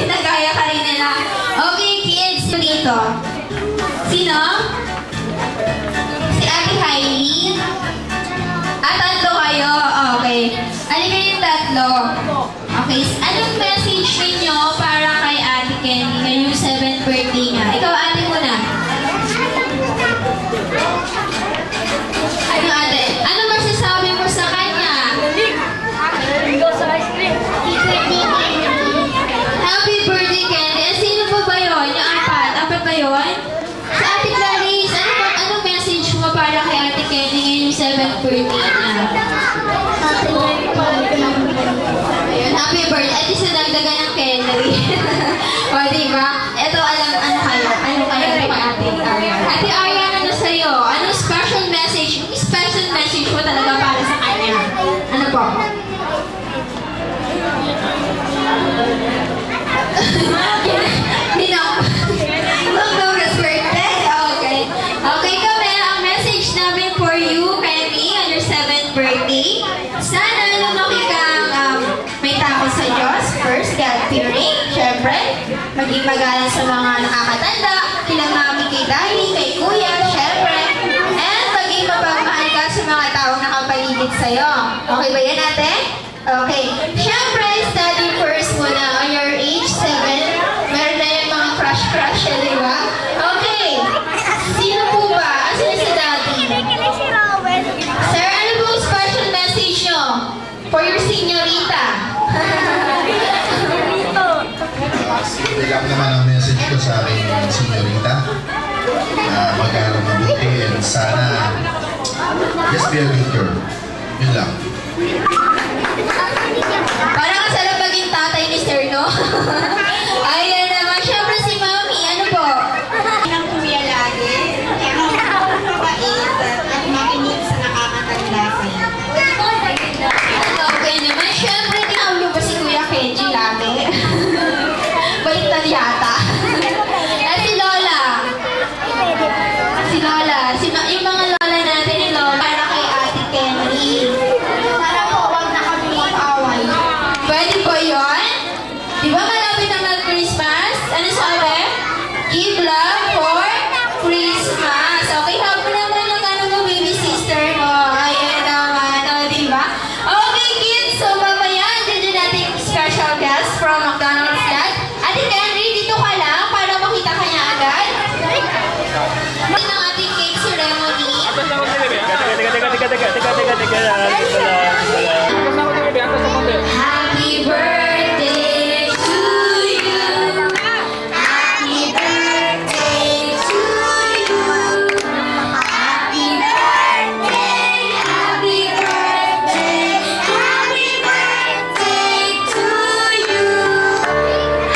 Nagaya ka rin nila. Okay, kids, dito. Sino? Si Ate Hailey? Tatlo kayo. Okay. Alin kayong tatlo? Okay. Anong message ninyo para kay Ate Kenny ngayong 7th birthday niya? Ikaw, ate muna. Ano, ate? Ano masasabi mo sa kanya? Happy birthday, Kenny. Sino pa ba yun? Yung apat? Apat ba yun? Sa Ate Clarice, anong message mo para kay Ate Kenny ngayong 7th birthday niya? Ayun, happy birthday. At isa dagdagan ng Kenny. O, diba? Ito, ano kayo kay Ate Ariana? Ate Ariana, ano sa'yo? Anong special message? Yung special message mo talaga para sa kanya? Ano po? Magdogas birthday? Okay. Okay kami, ang message namin for you, Kenny, on your 7th birthday. Sana lumaki kang may takot sa Diyos. First, God-fearing. Siyempre, maging magalang sa mga nakakatanda, kila mami, kay daddy, kay kuya, siyempre. And maging mapagmahal ka sa mga taong nakapaligid sa'yo. Okay ba yan, ate? Okay. Siyempre, study first muna on your age 7. Meron na yung mga crush-crush, di ba? Okay. Sino po ba? Sino si daddy? Sir, ano po special message nyo for your senyorita? Ilang naman ang message ko sa aking senyorita. Mag-aaral mabuti and sana just be a good girl. Yun lang. Parang kasarap maging tatay ni Sir, no? Ayan naman. Siyempre si Mami, ano po? Ang kuya lagi. Ang mabait at makinig sa nakakatanda sa'yo. Okay naman. Siyempre, tinawlo ba si Kuya Kenji lagi? Baliktad yata. At si Lola. Si Lola. Yung mga Lola natin ni Lola para kay Ate Kenny. Sana po, huwag na kami mag-away. Pwede po yun? Di ba malapit na mag-Christmas? Ano sabi? Give love for Christmas. Okay, hapo naman yung mo, baby sister mo. Ayan naman. O, di ba? Okay, kids. So, mamaya, dyan natin special guest from McDonald's Dad. Ate Henry, dito ka lang para makita ka niya agad. Ito ng ating cake ceremony. Happy birthday to you. Happy birthday to you. Happy birthday, happy birthday, happy birthday to you.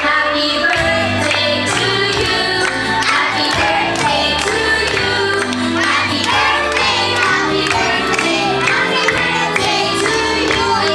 Happy birthday to you. Happy birthday to you. Happy birthday, happy birthday, happy birthday to you.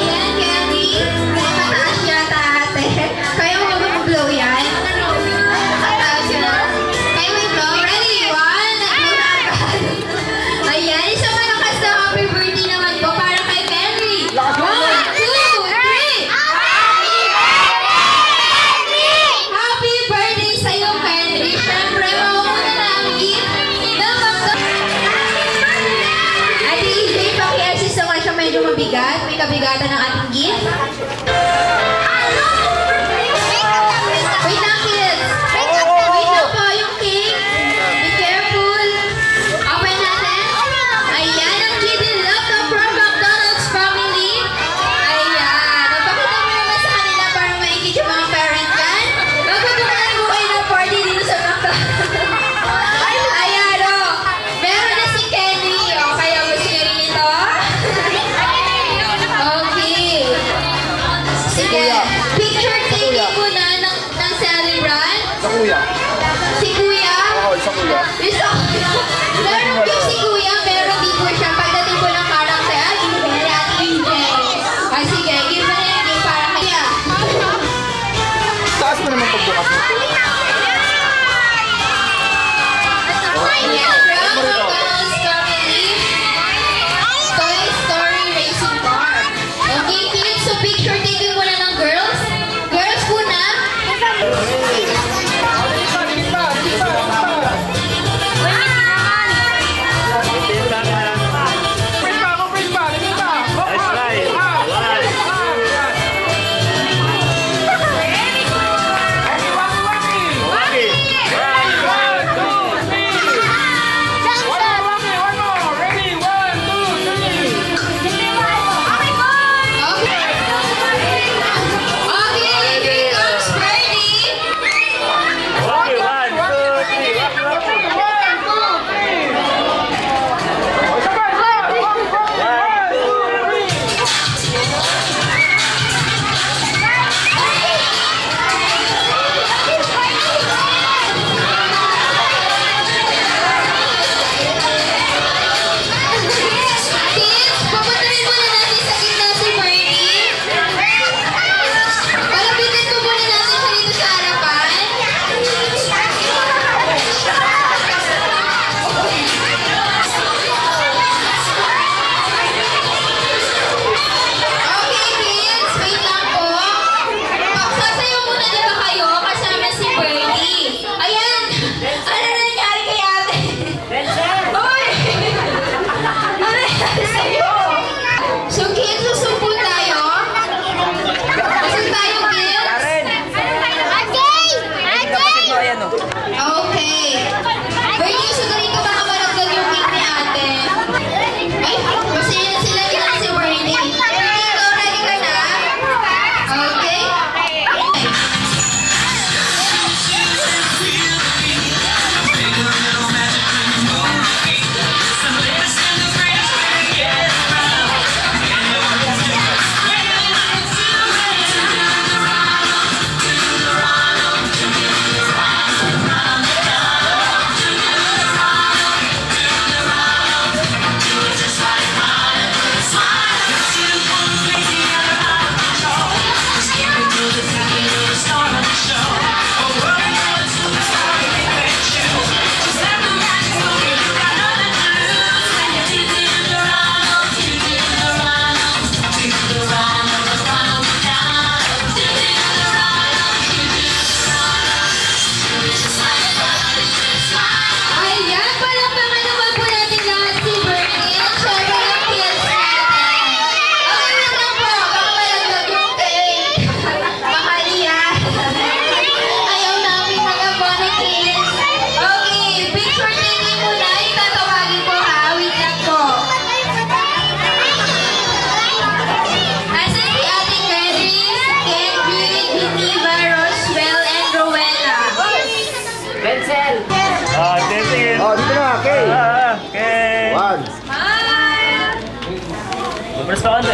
Pabres pa konti.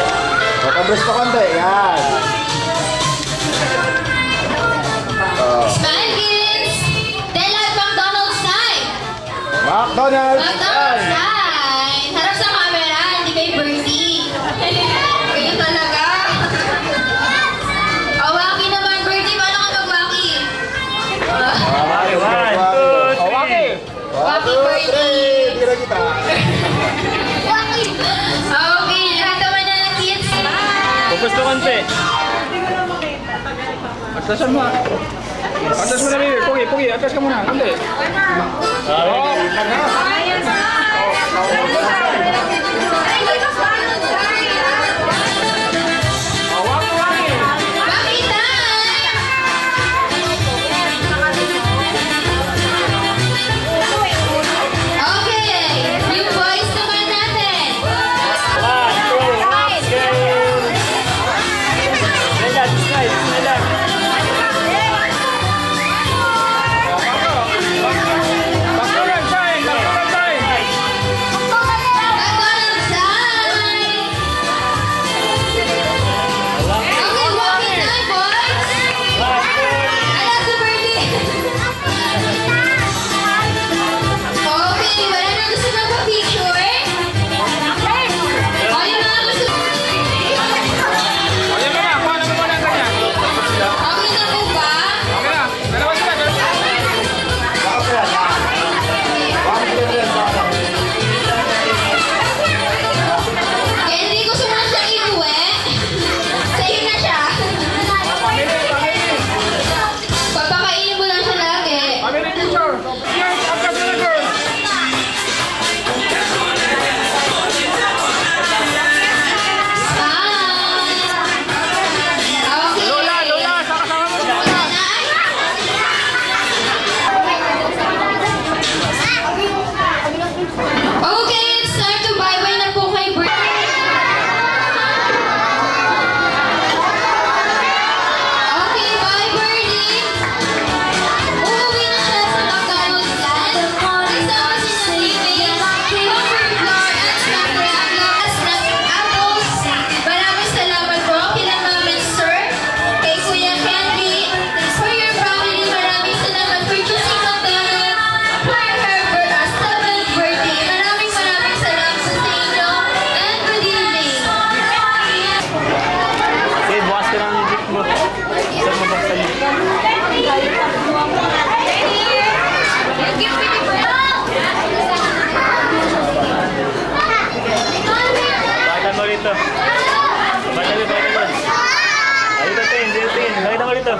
Pabres pa konti. Yan. Smile kids! Delight McDonald's time! McDonald's. McDonald's time! Harap sa camera, hindi kay Bertie. Kayo talaga. Awaki naman, Bertie. Paano ka mag-waki? Okay, 1, 2, 3. Waki, Bertie. Tira kita. Okay, lahat naman na ng kids. Focus pa konti. Atasan mo. Atas mo na rin. Pugi. Atas ka muna. Konti. Waki time! Okay, yung boys naman natin. 1, 2, game. Relax, relax. Bakulan time. McDonald's time! Okay, walking time, boys! Ayan, si Bertie! Okay, wala na gusto magpa-picture? O, yung mga gusto... Ayan ka na. Kuha na mo muna ang kanya. Okay na po ba? Okay na. Dalawa sila. Henry, gusto mo na siya iuwi? Sa'yo na siya. Papakainin mo lang siya lagi. Family picture. Yes, atas na girl. Okay. Lola, sa kasama mo siya. Okay, it's time to bye-bye na po kay Bertie. Okay, bye Bertie. Uuwi na siya sa McDonald's land. Kasama si Nalini, Comfort Floor, at Snap Apples. Maraming salamat po kila Ma'am and Sir, kay Kuya Henry, for your family. Maraming salamat for choosing McDonald's for her 7th birthday. Maraming salamat sa inyo. And good evening. Okay, bukas ka ng gift mo. Saan mo baksan mo? Bakit mo rito? Bakit mo? Ayun na tin. Bakit mo rito?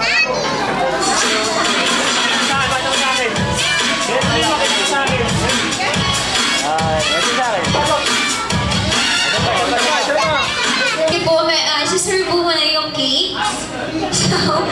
Bakit mo sa akin? Bakit mo sa akin? Ito sa akin. Okay po, siserve mo na yung cake. So,